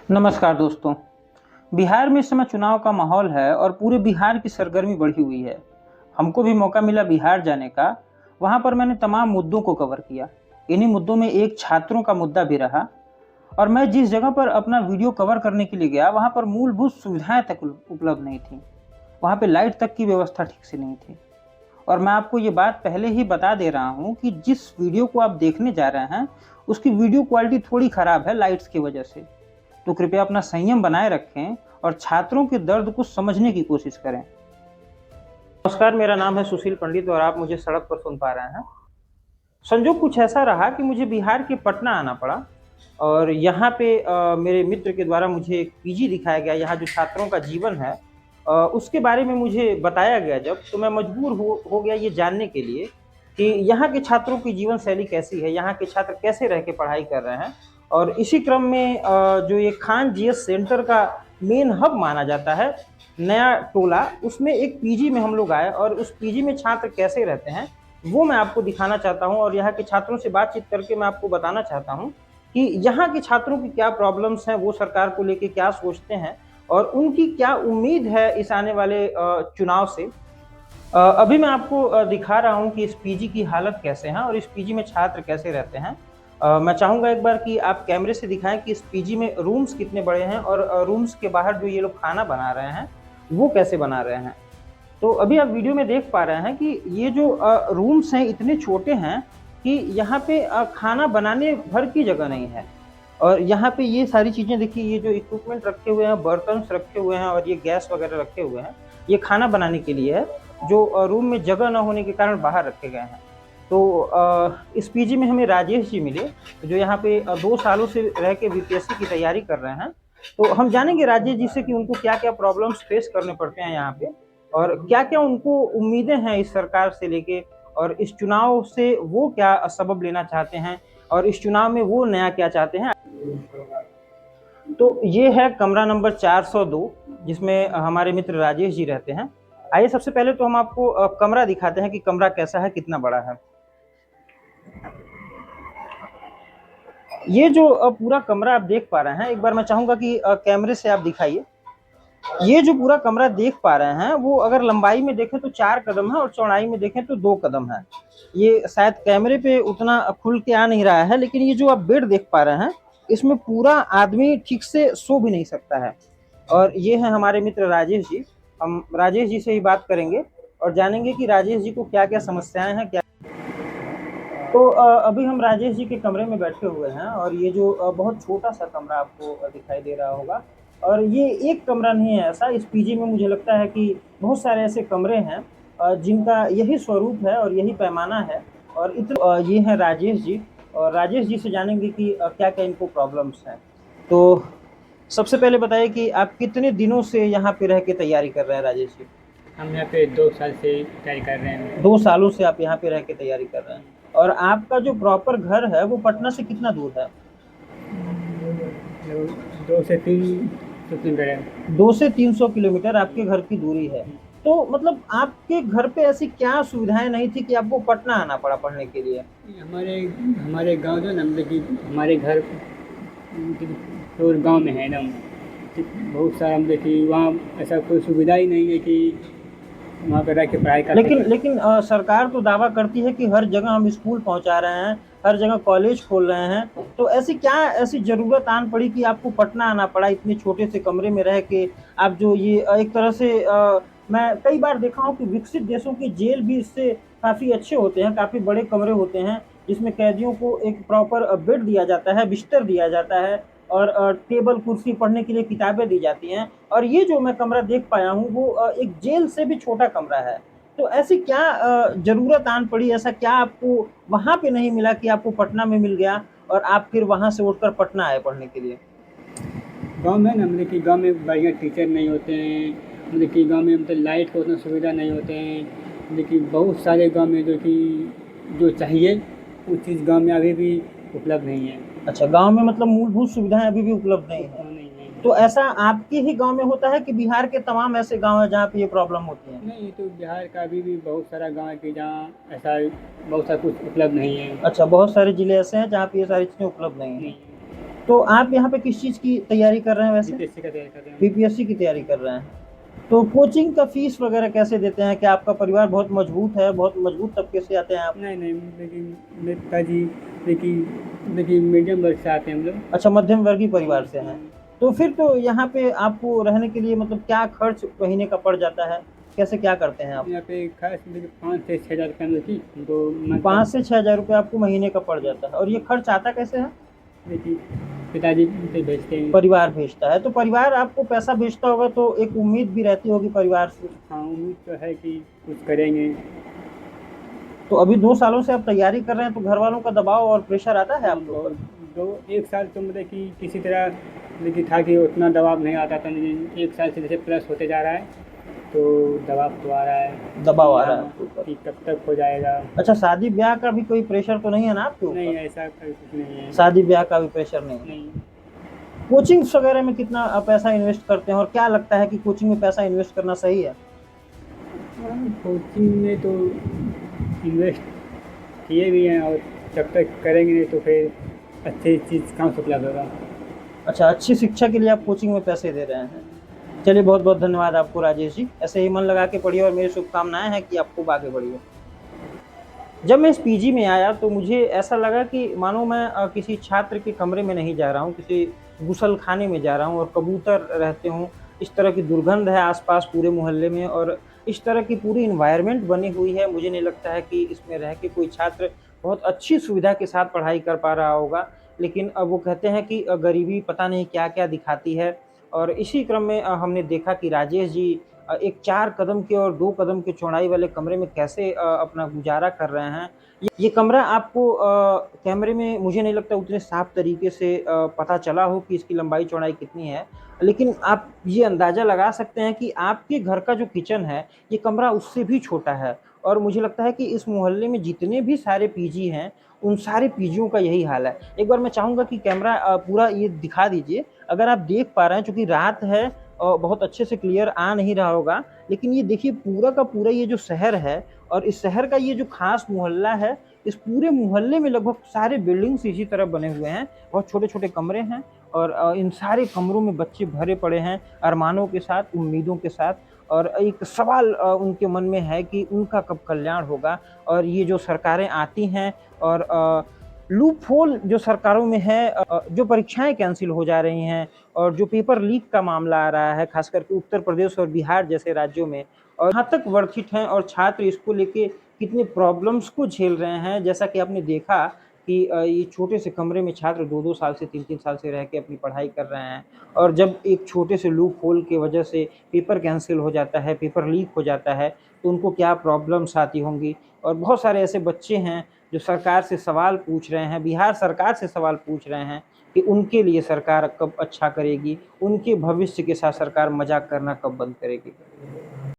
नमस्कार दोस्तों। बिहार में इस समय चुनाव का माहौल है और पूरे बिहार की सरगर्मी बढ़ी हुई है। हमको भी मौका मिला बिहार जाने का। वहाँ पर मैंने तमाम मुद्दों को कवर किया। इन्हीं मुद्दों में एक छात्रों का मुद्दा भी रहा। और मैं जिस जगह पर अपना वीडियो कवर करने के लिए गया, वहाँ पर मूलभूत सुविधाएं तक उपलब्ध नहीं थी। वहाँ पे लाइट तक की व्यवस्था ठीक से नहीं थी। और मैं आपको ये बात पहले ही बता दे रहा हूँ कि जिस वीडियो को आप देखने जा रहे हैं, उसकी वीडियो क्वालिटी थोड़ी खराब है लाइट्स की वजह से। तो कृपया अपना संयम बनाए रखें और छात्रों के दर्द को समझने की कोशिश करें। नमस्कार, मेरा नाम है सुशील पंडित और आप मुझे सड़क पर सुन पा रहे हैं। संजोग कुछ ऐसा रहा कि मुझे बिहार के पटना आना पड़ा और यहाँ पे मेरे मित्र के द्वारा मुझे एक पीजी दिखाया गया। यहाँ जो छात्रों का जीवन है उसके बारे में मुझे बताया गया जब, तो मैं मजबूर हो गया ये जानने के लिए कि यहाँ के छात्रों की जीवन शैली कैसी है, यहाँ के छात्र कैसे रह के पढ़ाई कर रहे हैं। और इसी क्रम में जो ये खान जीएस सेंटर का मेन हब माना जाता है, नया टोला, उसमें एक पीजी में हम लोग आए और उस पीजी में छात्र कैसे रहते हैं वो मैं आपको दिखाना चाहता हूं। और यहाँ के छात्रों से बातचीत करके मैं आपको बताना चाहता हूं कि यहाँ के छात्रों की क्या प्रॉब्लम्स हैं, वो सरकार को लेके क्या सोचते हैं और उनकी क्या उम्मीद है इस आने वाले चुनाव से। अभी मैं आपको दिखा रहा हूँ कि इस पीजी की हालत कैसे है और इस पीजी में छात्र कैसे रहते हैं। मैं चाहूँगा एक बार कि आप कैमरे से दिखाएं कि इस पीजी में रूम्स कितने बड़े हैं और रूम्स के बाहर जो ये लोग खाना बना रहे हैं वो कैसे बना रहे हैं। तो अभी आप वीडियो में देख पा रहे हैं कि ये जो रूम्स हैं इतने छोटे हैं कि यहाँ पे खाना बनाने भर की जगह नहीं है। और यहाँ पे ये सारी चीज़ें देखिए, ये जो इक्विपमेंट रखे हुए हैं, बर्तन रखे हुए हैं और ये गैस वगैरह रखे हुए हैं, ये खाना बनाने के लिए है, जो रूम में जगह न होने के कारण बाहर रखे गए हैं। तो इस पीजी में हमें राजेश जी मिले, जो यहाँ पे 2 सालों से रह के बीपीएससी की तैयारी कर रहे हैं। तो हम जानेंगे राजेश जी से कि उनको क्या-क्या प्रॉब्लम्स फेस करने पड़ते हैं यहाँ पे और क्या-क्या उनको उम्मीदें हैं इस सरकार से लेके, और इस चुनाव से वो क्या सबब लेना चाहते हैं और इस चुनाव में वो नया क्या चाहते हैं। तो ये है कमरा नंबर 402 जिसमें हमारे मित्र राजेश जी रहते हैं। आइए सबसे पहले तो हम आपको कमरा दिखाते हैं कि कमरा कैसा है, कितना बड़ा है। ये जो पूरा कमरा आप देख पा रहे हैं, एक बार मैं चाहूंगा कि कैमरे से आप दिखाइए। ये जो पूरा कमरा देख पा रहे हैं वो अगर लंबाई में देखें तो 4 कदम है और चौड़ाई में देखें तो 2 कदम है। ये शायद कैमरे पे उतना खुल के आ नहीं रहा है, लेकिन ये जो आप बेड देख पा रहे हैं इसमें पूरा आदमी ठीक से सो भी नहीं सकता है। और ये है हमारे मित्र राजेश जी। हम राजेश जी से ही बात करेंगे और जानेंगे कि राजेश जी को क्या क्या समस्याएं हैं, क्या। तो अभी हम राजेश जी के कमरे में बैठे हुए हैं और ये जो बहुत छोटा सा कमरा आपको दिखाई दे रहा होगा, और ये एक कमरा नहीं है ऐसा। इस पीजी में मुझे लगता है कि बहुत सारे ऐसे कमरे हैं जिनका यही स्वरूप है और यही पैमाना है। और ये हैं राजेश जी, और राजेश जी से जानेंगे कि क्या क्या इनको प्रॉब्लम्स हैं। तो सबसे पहले बताइए कि आप कितने दिनों से यहाँ पे रह के तैयारी कर रहे हैं राजेश जी? हम यहाँ पे 2 साल से तैयारी कर रहे हैं। 2 सालों से आप यहाँ पे रह के तैयारी कर रहे हैं। और आपका जो प्रॉपर घर है वो पटना से कितना दूर है? 2 से 3 किलोमीटर है। 2 से 300 किलोमीटर आपके घर की दूरी है। तो मतलब आपके घर पे ऐसी क्या सुविधाएं नहीं थी कि आपको पटना आना पड़ा पढ़ने के लिए? हमारे हमारे गांव जो ना, मतलब कि हमारे घर गांव में है ना, बहुत सारा, मतलब कि वहाँ ऐसा कोई सुविधा ही नहीं है कि वहाँ पे रह के पढ़ाई कर लेकिन सकें। लेकिन सरकार तो दावा करती है कि हर जगह हम स्कूल पहुंचा रहे हैं, हर जगह कॉलेज खोल रहे हैं। तो ऐसी ज़रूरत आन पड़ी कि आपको पटना आना पड़ा इतने छोटे से कमरे में रह के? आप जो ये एक तरह से मैं कई बार देखा हूँ कि विकसित देशों की जेल भी इससे काफ़ी अच्छे होते हैं, काफ़ी बड़े कमरे होते हैं जिसमें कैदियों को एक प्रॉपर बेड दिया जाता है, बिस्तर दिया जाता है और टेबल कुर्सी, पढ़ने के लिए किताबें दी जाती हैं। और ये जो मैं कमरा देख पाया हूँ वो एक जेल से भी छोटा कमरा है। तो ऐसी क्या ज़रूरत आन पड़ी, ऐसा क्या आपको वहाँ पे नहीं मिला कि आपको पटना में मिल गया और आप फिर वहाँ से उठकर पटना आए पढ़ने के लिए? गाँव में ना, मतलब कि गाँव में बढ़िया टीचर नहीं होते हैं, मतलब कि गाँव में मतलब लाइट का उतना सुविधा नहीं होते हैं, मतलब कि बहुत सारे गाँव में जो कि जो चाहिए वो चीज़ गाँव में अभी भी उपलब्ध नहीं है। अच्छा, गाँव में मतलब मूलभूत सुविधाएँ अभी भी उपलब्ध नहीं है। नहीं है। तो ऐसा आपके ही गाँव में होता है कि बिहार के तमाम ऐसे गाँव हैं जहाँ पे ये प्रॉब्लम होती है? नहीं, तो बिहार का अभी भी बहुत सारा गाँव है कि जहाँ ऐसा बहुत सा कुछ उपलब्ध नहीं है। अच्छा, बहुत सारे ज़िले ऐसे हैं जहाँ पे ये सारी चीज़ें उपलब्ध नहीं हैं। नहीं। तो आप यहाँ पे किस चीज़ की तैयारी कर रहे हैं वैसे? बीपीएससी का तैयारी कर रहे हैं। बीपीएससी की तैयारी कर रहे हैं। तो कोचिंग का फीस वगैरह कैसे देते हैं? क्या आपका परिवार बहुत मजबूत है, बहुत मजबूत तबके से आते हैं आप? नहीं नहीं, लेकिन मेरे पिताजी देखिए देखिए मीडियम वर्ग से आते हैं हम लोग। अच्छा, मध्यम वर्गीय परिवार से हैं। तो फिर तो यहाँ पे आपको रहने के लिए मतलब क्या खर्च महीने का पड़ जाता है? कैसे क्या करते हैं आप? यहाँ पे खास देखिए 5 से 6 हज़ार रुपये में की तो 5 से 6 हज़ार रुपये आपको महीने का पड़ जाता है। और ये खर्च आता कैसे है? देखिए पिताजी पे भेजते हैं। परिवार भेजता है। तो परिवार आपको पैसा भेजता होगा तो एक उम्मीद भी रहती होगी परिवार से। हाँ, उम्मीद तो है कि कुछ करेंगे। तो अभी 2 सालों से आप तैयारी कर रहे हैं तो घर वालों का दबाव और प्रेशर आता है आपके और ऊपर? 1 साल तो मतलब कि किसी तरह देखिए था कि उतना दबाव नहीं आता था, लेकिन 1 साल से जैसे प्लस होते जा रहा है तो दबाव तो आ रहा है। दबाव आ रहा है आपके ऊपर। कि कब तक हो जाएगा। अच्छा, शादी ब्याह का भी कोई प्रेशर तो नहीं है ना आपके नहीं, ऊपर? ऐसा कोई कुछ नहीं है। शादी ब्याह का भी प्रेशर नहीं है। नहीं। कोचिंग्स वगैरह में कितना पैसा इन्वेस्ट करते हैं और क्या लगता है कि कोचिंग में पैसा इन्वेस्ट करना सही है? कोचिंग में तो इन्वेस्ट किए भी हैं, और जब तक करेंगे नहीं तो फिर अच्छी चीज़ कहाँ से उपलब्ध होगा। अच्छा, अच्छी शिक्षा के लिए आप कोचिंग में पैसे दे रहे हैं। चलिए, बहुत बहुत धन्यवाद आपको राजेश जी। ऐसे ही मन लगा के पढ़िए और मेरी शुभकामनाएं हैं कि आप खूब आगे बढ़िए। जब मैं इस पीजी में आया तो मुझे ऐसा लगा कि मानो मैं किसी छात्र के कमरे में नहीं जा रहा हूँ, किसी गुसलखाने में जा रहा हूँ और कबूतर रहते हों। इस तरह की दुर्गंध है आसपास पूरे मोहल्ले में और इस तरह की पूरी एनवायरनमेंट बनी हुई है। मुझे नहीं लगता है कि इसमें रह के कोई छात्र बहुत अच्छी सुविधा के साथ पढ़ाई कर पा रहा होगा। लेकिन वो कहते हैं कि गरीबी पता नहीं क्या-क्या दिखाती है। और इसी क्रम में हमने देखा कि राजेश जी एक 4 कदम के और 2 कदम की चौड़ाई वाले कमरे में कैसे अपना गुज़ारा कर रहे हैं। ये कमरा आपको कैमरे में मुझे नहीं लगता उतने साफ तरीके से पता चला हो कि इसकी लंबाई-चौड़ाई कितनी है। लेकिन आप ये अंदाज़ा लगा सकते हैं कि आपके घर का जो किचन है, ये कमरा उससे भी छोटा है। और मुझे लगता है कि इस मोहल्ले में जितने भी सारे पीजी हैं, उन सारे पीजियों का यही हाल है। एक बार मैं चाहूँगा कि कैमरा पूरा ये दिखा दीजिए। अगर आप देख पा रहे हैं चूँकि रात है बहुत अच्छे से क्लियर आ नहीं रहा होगा, लेकिन ये देखिए पूरा का पूरा ये जो शहर है और इस शहर का ये जो ख़ास मोहल्ला है, इस पूरे मोहल्ले में लगभग सारे बिल्डिंग्स इसी तरह बने हुए हैं। बहुत छोटे-छोटे कमरे हैं और इन सारे कमरों में बच्चे भरे पड़े हैं अरमानों के साथ, उम्मीदों के साथ। और एक सवाल उनके मन में है कि उनका कब कल्याण होगा। और ये जो सरकारें आती हैं और लूप होल जो सरकारों में है, जो परीक्षाएँ कैंसल हो जा रही हैं और जो पेपर लीक का मामला आ रहा है, ख़ास करके उत्तर प्रदेश और बिहार जैसे राज्यों में, और कहाँ तक वर्थित हैं और छात्र इसको लेके कितने प्रॉब्लम्स को झेल रहे हैं। जैसा कि आपने देखा कि ये छोटे से कमरे में छात्र 2-2 साल से 3-3 साल से रह के अपनी पढ़ाई कर रहे हैं और जब एक छोटे से लूप होल की वजह से पेपर कैंसल हो जाता है, पेपर लीक हो जाता है, तो उनको क्या प्रॉब्लम्स आती होंगी। और बहुत सारे ऐसे बच्चे हैं जो सरकार से सवाल पूछ रहे हैं, बिहार सरकार से सवाल पूछ रहे हैं कि उनके लिए सरकार कब अच्छा करेगी, उनके भविष्य के साथ सरकार मज़ाक करना कब बंद करेगी।